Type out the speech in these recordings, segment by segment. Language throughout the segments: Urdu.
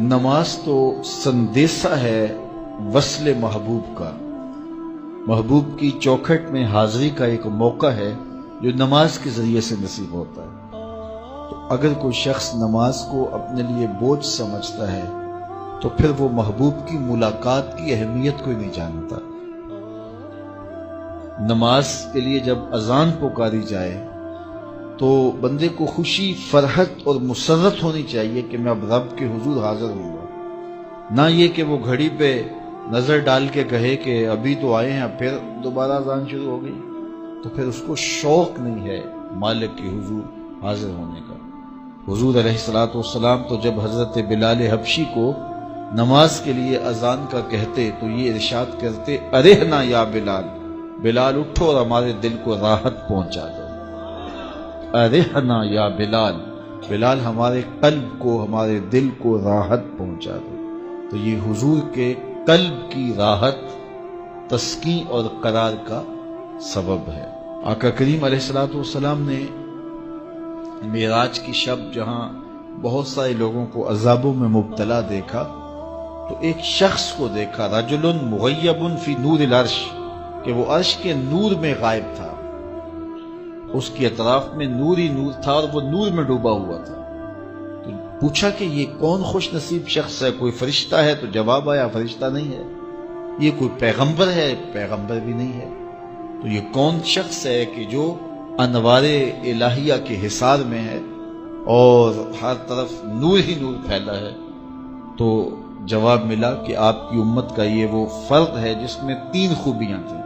نماز تو سندیسہ ہے وصل محبوب کا، محبوب کی چوکھٹ میں حاضری کا ایک موقع ہے جو نماز کے ذریعے سے نصیب ہوتا ہے۔ تو اگر کوئی شخص نماز کو اپنے لیے بوجھ سمجھتا ہے تو پھر وہ محبوب کی ملاقات کی اہمیت کو ہی نہیں جانتا۔ نماز کے لیے جب اذان پکاری جائے تو بندے کو خوشی، فرحت اور مسرت ہونی چاہیے کہ میں اب رب کے حضور حاضر ہوں گا، نہ یہ کہ وہ گھڑی پہ نظر ڈال کے کہے کہ ابھی تو آئے ہیں اب پھر دوبارہ اذان شروع ہو گئی، تو پھر اس کو شوق نہیں ہے مالک کے حضور حاضر ہونے کا۔ حضور علیہ الصلوۃ والسلام تو جب حضرت بلال حبشی کو نماز کے لیے اذان کا کہتے تو یہ ارشاد کرتے، ارحنا یا بلال، بلال اٹھو اور ہمارے دل کو راحت پہنچا دو۔ ارحنا یا بلال، بلال ہمارے قلب کو، ہمارے دل کو راحت پہنچا دو۔ تو یہ حضور کے قلب کی راحت، تسکین اور قرار کا سبب ہے۔ آقا کریم علیہ الصلوۃ والسلام نے معراج کی شب جہاں بہت سارے لوگوں کو عذابوں میں مبتلا دیکھا تو ایک شخص کو دیکھا، رجل مغیب فی نور العرش، کہ وہ عرش کے نور میں غائب تھا، اس کے اطراف میں نور ہی نور تھا اور وہ نور میں ڈوبا ہوا تھا۔ تو پوچھا کہ یہ کون خوش نصیب شخص ہے، کوئی فرشتہ ہے؟ تو جواب آیا فرشتہ نہیں ہے۔ یہ کوئی پیغمبر ہے؟ پیغمبر بھی نہیں ہے۔ تو یہ کون شخص ہے کہ جو انوار الہیہ کے حصار میں ہے اور ہر طرف نور ہی نور پھیلا ہے؟ تو جواب ملا کہ آپ کی امت کا یہ وہ فرد ہے جس میں 3 خوبیاں تھیں۔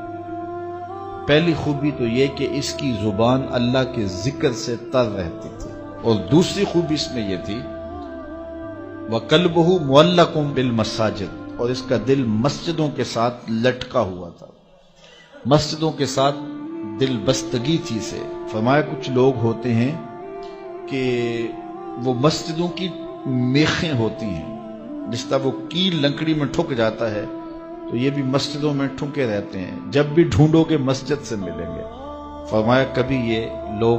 پہلی خوبی تو یہ کہ اس کی زبان اللہ کے ذکر سے تر رہتی تھی، اور دوسری خوبی اس میں یہ تھی وَقَلْبُهُ مُعَلَّقٌ بِالْمَسَاجِدِ، اور اس کا دل مسجدوں کے ساتھ لٹکا ہوا تھا، مسجدوں کے ساتھ دل بستگی تھی سے۔ فرمایا کچھ لوگ ہوتے ہیں کہ وہ مسجدوں کی میخیں ہوتی ہیں، جس طرح وہ کیل لکڑی میں ٹھک جاتا ہے تو یہ بھی مسجدوں میں ٹھکے رہتے ہیں، جب بھی ڈھونڈو گے مسجد سے ملیں گے۔ فرمایا کبھی یہ لوگ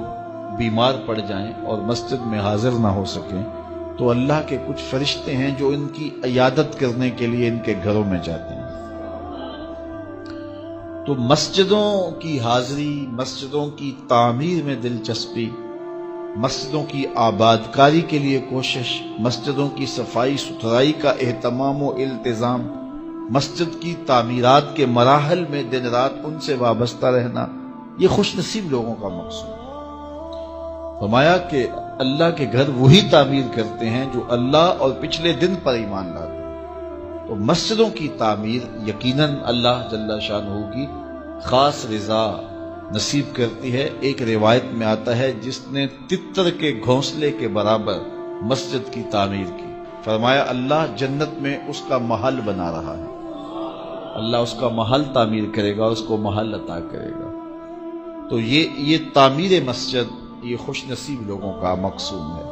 بیمار پڑ جائیں اور مسجد میں حاضر نہ ہو سکیں تو اللہ کے کچھ فرشتے ہیں جو ان کی عیادت کرنے کے لیے ان کے گھروں میں جاتے ہیں۔ تو مسجدوں کی حاضری، مسجدوں کی تعمیر میں دلچسپی، مسجدوں کی آباد کاری کے لیے کوشش، مسجدوں کی صفائی ستھرائی کا اہتمام و التزام، مسجد کی تعمیرات کے مراحل میں دن رات ان سے وابستہ رہنا، یہ خوش نصیب لوگوں کا مقصود ہے۔ فرمایا کہ اللہ کے گھر وہی تعمیر کرتے ہیں جو اللہ اور پچھلے دن پر ایمان لاتے ہیں۔ تو مسجدوں کی تعمیر یقیناً اللہ جل شانہ کی خاص رضا نصیب کرتی ہے۔ ایک روایت میں آتا ہے جس نے تتر کے گھونسلے کے برابر مسجد کی تعمیر کی، فرمایا اللہ جنت میں اس کا محل بنا رہا ہے، اللہ اس کا محل تعمیر کرے گا، اس کو محل عطا کرے گا۔ تو یہ تعمیر مسجد یہ خوش نصیب لوگوں کا مقصود ہے۔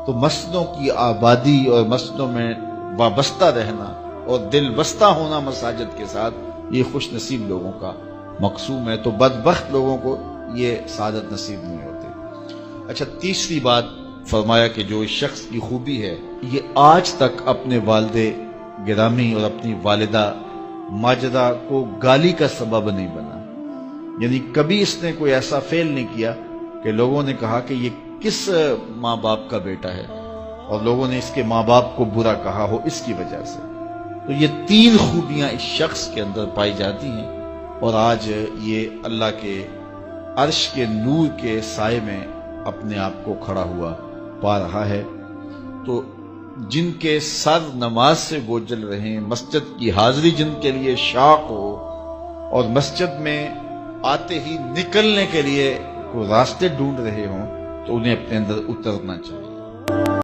تو مسجدوں کی آبادی اور مسجدوں میں وابستہ رہنا اور دل بستہ ہونا مساجد کے ساتھ، یہ خوش نصیب لوگوں کا مقصود ہے۔ تو بدبخت لوگوں کو یہ سعادت نصیب نہیں ہوتی۔ اچھا، تیسری بات فرمایا کہ جو اس شخص کی خوبی ہے، یہ آج تک اپنے والد گرامی اور اپنی والدہ ماجدہ کو گالی کا سبب نہیں بنا، یعنی کبھی اس نے کوئی ایسا فعل نہیں کیا کہ لوگوں نے کہا کہ یہ کس ماں باپ کا بیٹا ہے اور لوگوں نے اس کے ماں باپ کو برا کہا ہو اس کی وجہ سے۔ تو یہ 3 خوبیاں اس شخص کے اندر پائی جاتی ہیں، اور آج یہ اللہ کے عرش کے نور کے سائے میں اپنے آپ کو کھڑا ہوا پا رہا ہے۔ تو جن کے سر نماز سے بوجھل رہیں، مسجد کی حاضری جن کے لیے شوق ہو اور مسجد میں آتے ہی نکلنے کے لیے کوئی راستے ڈھونڈ رہے ہوں، تو انہیں اپنے اندر اترنا چاہیے۔